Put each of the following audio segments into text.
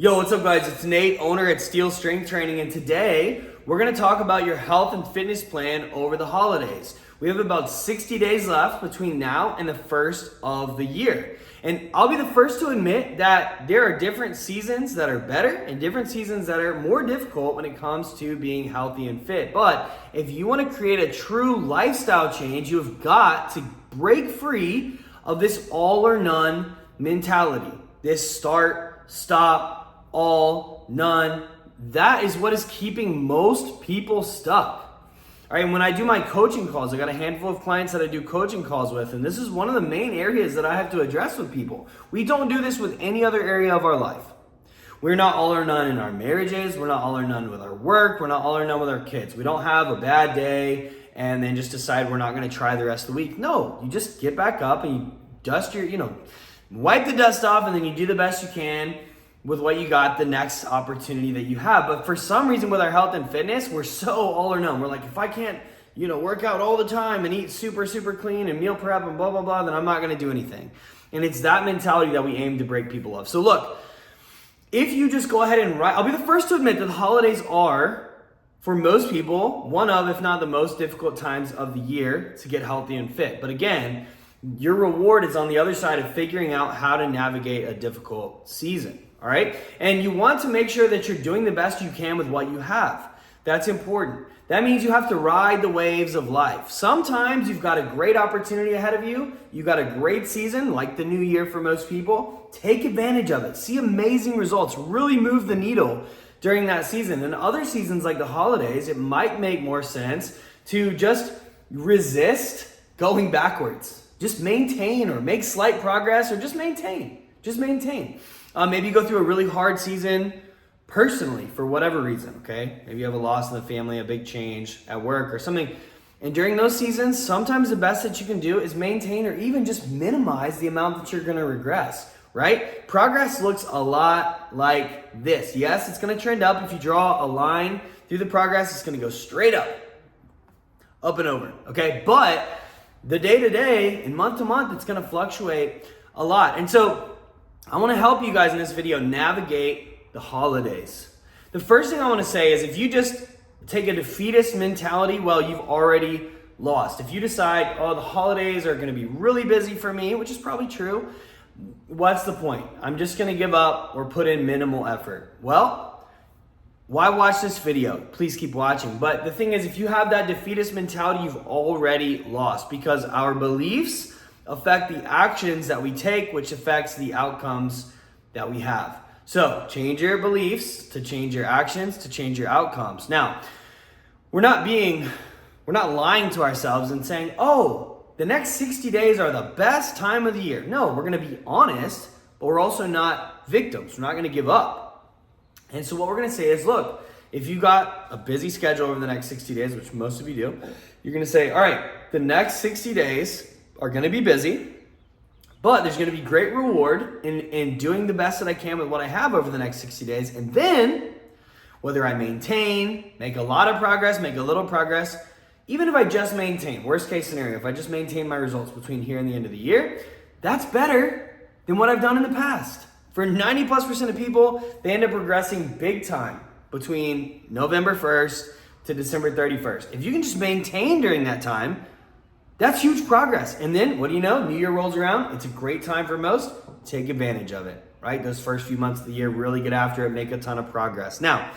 Yo, what's up guys? It's Nate, owner at Steel Strength Training, and today we're going to talk about your health and fitness plan over the holidays. We have about 60 days left between now and the first of the year. And I'll be the first to admit that there are different seasons that are better and different seasons that are more difficult when it comes to being healthy and fit. But if you want to create a true lifestyle change, you've got to break free of this all or none mentality. This start, stop, all, none. That is what is keeping most people stuck. All right, and when I do my coaching calls, I got a handful of clients that I do coaching calls with, and this is one of the main areas that I have to address with people. We don't do this with any other area of our life. We're not all or none in our marriages. We're not all or none with our work. We're not all or none with our kids. We don't have a bad day and then just decide we're not going to try the rest of the week. No, you just get back up and you dust your, wipe the dust off, and then you do the best you can with what you got the next opportunity that you have. But for some reason with our health and fitness, we're so all or none. We're like, if I can't, work out all the time and eat super, super clean and meal prep and blah, blah, blah, then I'm not going to do anything. And it's that mentality that we aim to break people of. So look, if you just go ahead and I'll be the first to admit that the holidays are, for most people, one of, if not the most difficult times of the year to get healthy and fit. But again, your reward is on the other side of figuring out how to navigate a difficult season. All right. And you want to make sure that you're doing the best you can with what you have. That's important. That means you have to ride the waves of life. Sometimes you've got a great opportunity ahead of you. You got a great season, like the new year for most people. Take advantage of it. See amazing results. Really move the needle during that season. And other seasons like the holidays, it might make more sense to just resist going backwards. Just maintain or make slight progress, or just maintain. Just maintain. Maybe you go through a really hard season personally for whatever reason, okay? Maybe you have a loss in the family, a big change at work or something. And during those seasons, sometimes the best that you can do is maintain or even just minimize the amount that you're gonna regress, right? Progress looks a lot like this. Yes, it's gonna trend up. If you draw a line through the progress, it's gonna go straight up and over, okay? But the day to day and month to month, it's gonna fluctuate a lot. And so I want to help you guys in this video navigate the holidays. The first thing I want to say is, if you just take a defeatist mentality, well, you've already lost. If you decide, the holidays are going to be really busy for me, which is probably true, what's the point? I'm just going to give up or put in minimal effort. Well, why watch this video? Please keep watching. But the thing is, if you have that defeatist mentality, you've already lost, because our beliefs affect the actions that we take, which affects the outcomes that we have. So change your beliefs to change your actions to change your outcomes. Now, we're not lying to ourselves and saying, the next 60 days are the best time of the year. No, we're gonna be honest, but we're also not victims. We're not gonna give up. And so what we're gonna say is, look, if you got a busy schedule over the next 60 days, which most of you do, you're gonna say, all right, the next 60 days are going to be busy, but there's going to be great reward in doing the best that I can with what I have over the next 60 days. And then whether I maintain, make a lot of progress, make a little progress, even if I just maintain, worst case scenario, if I just maintain my results between here and the end of the year, that's better than what I've done in the past. For 90+% of people, they end up progressing big time between November 1st to December 31st. If you can just maintain during that time, that's huge progress. And then, what do you know? New Year rolls around. It's a great time for most. Take advantage of it, right? Those first few months of the year, really get after it, make a ton of progress. Now,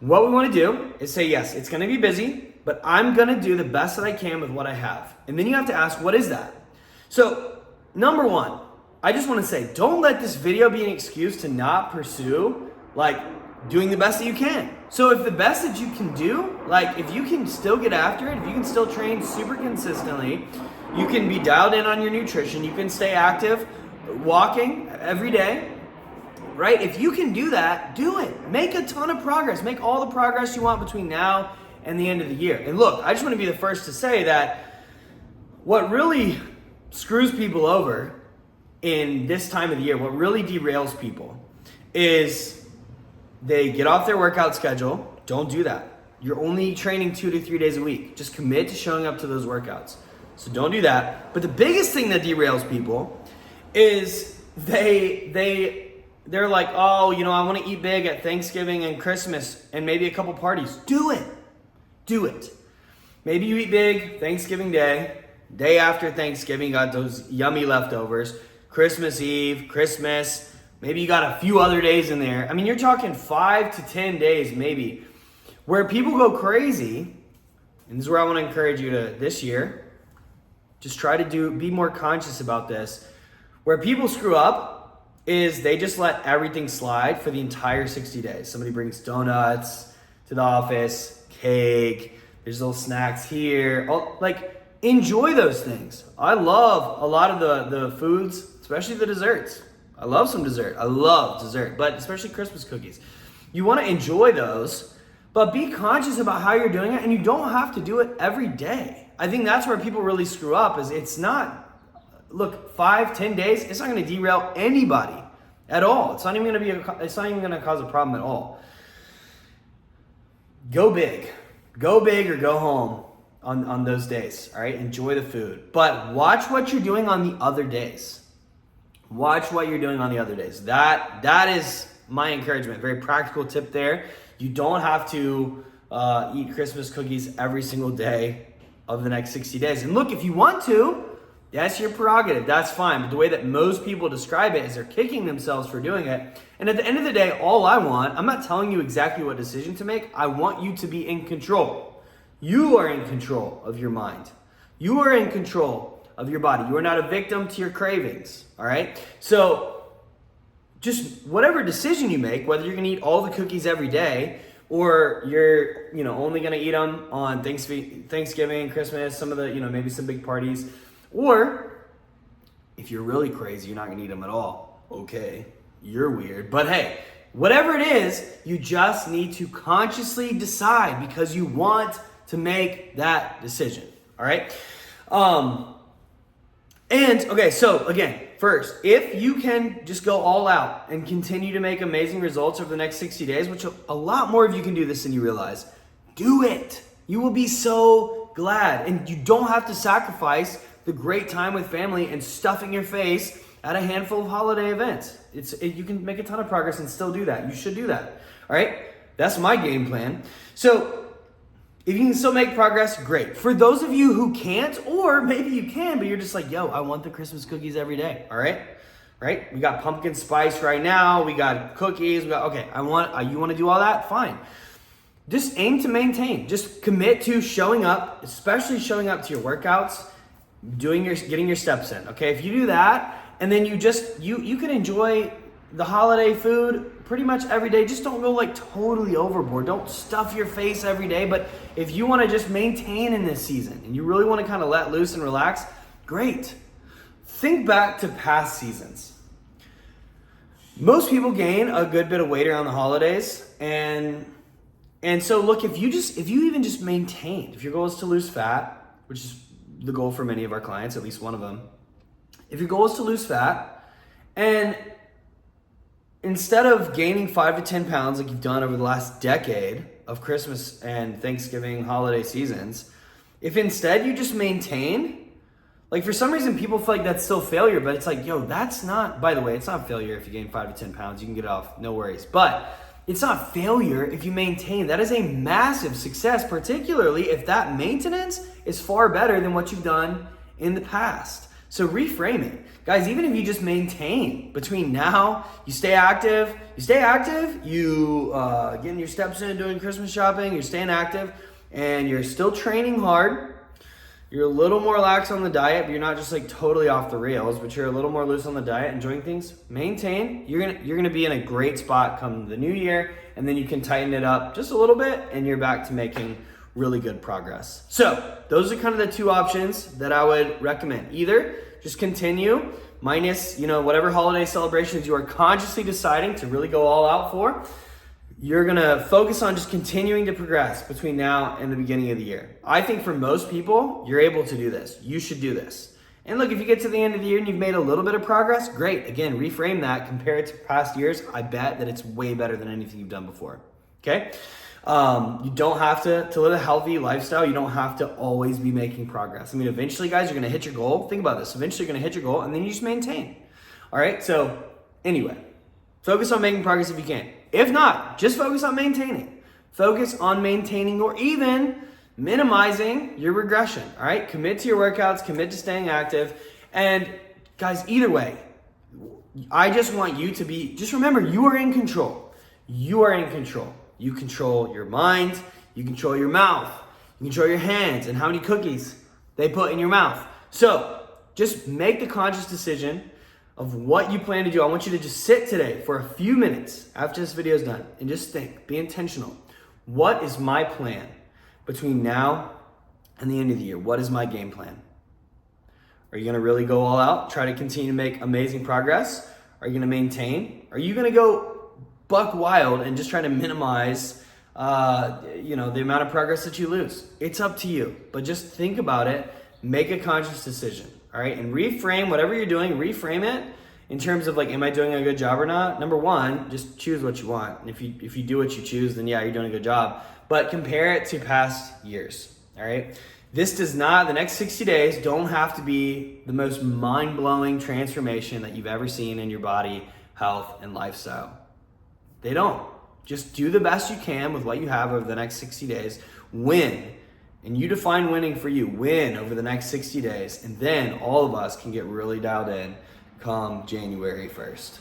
what we want to do is say, yes, it's going to be busy, but I'm going to do the best that I can with what I have. And then you have to ask, what is that? So, number one, I just want to say, don't let this video be an excuse to not pursue, doing the best that you can. So if the best that you can do, if you can still get after it, if you can still train super consistently, you can be dialed in on your nutrition, you can stay active, walking every day, right? If you can do that, do it. Make a ton of progress. Make all the progress you want between now and the end of the year. And look, I just want to be the first to say that what really screws people over in this time of the year, what really derails people, is they get off their workout schedule. Don't do that. You're only training 2 to 3 days a week. Just commit to showing up to those workouts. So don't do that. But the biggest thing that derails people is they they're like, oh, I want to eat big at Thanksgiving and Christmas and maybe a couple parties. Do it. Do it. Maybe you eat big Thanksgiving Day, day after Thanksgiving, you got those yummy leftovers, Christmas Eve, Christmas, maybe you got a few other days in there. I mean, you're talking 5 to 10 days maybe where people go crazy. And this is where I want to encourage you to this year, just try to be more conscious about this. Where people screw up is they just let everything slide for the entire 60 days. Somebody brings donuts to the office, cake, there's little snacks here. Enjoy those things. I love a lot of the foods, especially the desserts. I love some dessert. I love dessert, but especially Christmas cookies. You want to enjoy those, but be conscious about how you're doing it, and you don't have to do it every day. I think that's where people really screw up, is it's not, look, 5-10 days, it's not going to derail anybody at all. It's not even going to cause a problem at all. Go big or go home on those days. All right, enjoy the food, but watch what you're doing on the other days. Watch what you're doing on the other days. That is my encouragement. Very practical tip there. You don't have to eat Christmas cookies every single day of the next 60 days. And look, if you want to, that's your prerogative. That's fine. But the way that most people describe it is they're kicking themselves for doing it. And at the end of the day, I'm not telling you exactly what decision to make. I want you to be in control. You are in control of your mind. You are in control of your body. You are not a victim to your cravings. All right? So just whatever decision you make, whether you're going to eat all the cookies every day or you're, only going to eat them on Thanksgiving, Christmas, some of the, maybe some big parties, or if you're really crazy, you're not going to eat them at all. Okay, you're weird. But hey, whatever it is, you just need to consciously decide because you want to make that decision. All right? So again, first, if you can just go all out and continue to make amazing results over the next 60 days, which a lot more of you can do this than you realize, do it. You will be so glad. And you don't have to sacrifice the great time with family and stuffing your face at a handful of holiday events. You can make a ton of progress and still do that. You should do that. All right? That's my game plan. So if you can still make progress, great. For those of you who can't, or maybe you can, but you're just like, I want the Christmas cookies every day. All right? Right? We got pumpkin spice right now. We got cookies. You want to do all that? Fine. Just aim to maintain. Just commit to showing up, especially showing up to your workouts, getting your steps in. Okay? If you do that, and then you can enjoy the holiday food pretty much every day. Just don't go totally overboard. Don't stuff your face every day. But if you want to just maintain in this season and you really want to kind of let loose and relax, great. Think back to past seasons. Most people gain a good bit of weight around the holidays. And so look, if you even just maintain, if your goal is to lose fat, which is the goal for many of our clients, at least one of them, if your goal is to lose fat, and instead of gaining 5 to 10 pounds like you've done over the last decade of Christmas and Thanksgiving holiday seasons, if instead you just maintain, for some reason people feel like that's still failure, but it's that's not, by the way, it's not failure if you gain 5 to 10 pounds, you can get it off, no worries. But it's not failure if you maintain. That is a massive success, particularly if that maintenance is far better than what you've done in the past. So reframe it. Guys, even if you just maintain between now, you stay active, you getting your steps in, doing Christmas shopping, you're staying active, and you're still training hard. You're a little more lax on the diet, but you're not just totally off the rails, but you're a little more loose on the diet, enjoying things. Maintain. You're gonna be in a great spot come the new year, and then you can tighten it up just a little bit, and you're back to making really good progress. So those are kind of the two options that I would recommend. Either just continue minus, whatever holiday celebrations you are consciously deciding to really go all out for. You're going to focus on just continuing to progress between now and the beginning of the year. I think for most people, you're able to do this. You should do this. And look, if you get to the end of the year and you've made a little bit of progress, great. Again, reframe that, compare it to past years. I bet that it's way better than anything you've done before. Okay? You don't have to live a healthy lifestyle. You don't have to always be making progress. I mean, eventually, guys, you're going to hit your goal. Think about this. Eventually, you're going to hit your goal, and then you just maintain. All right? So, anyway, Focus on making progress if you can. If not, just focus on maintaining. Focus on maintaining or even minimizing your regression, all right? Commit to your workouts, commit to staying active. And guys, either way, I just want you to just remember, you are in control. You are in control. You control your mind, you control your mouth, you control your hands and how many cookies they put in your mouth. So just make the conscious decision of what you plan to do. I want you to just sit today for a few minutes after this video is done and just think, be intentional. What is my plan between now and the end of the year? What is my game plan? Are you gonna really go all out, try to continue to make amazing progress? Are you gonna maintain? Are you gonna go buck wild and just try to minimize the amount of progress that you lose? It's up to you, but just think about it, make a conscious decision. All right, and reframe whatever you're doing, reframe it in terms of like, am I doing a good job or not? Number one, just choose what you want. And if you do what you choose, then yeah, you're doing a good job. But compare it to past years, all right? The next 60 days don't have to be the most mind-blowing transformation that you've ever seen in your body, health, and lifestyle. They don't. Just do the best you can with what you have over the next 60 days. Win. And you define winning for you. Win over the next 60 days. And then all of us can get really dialed in come January 1st.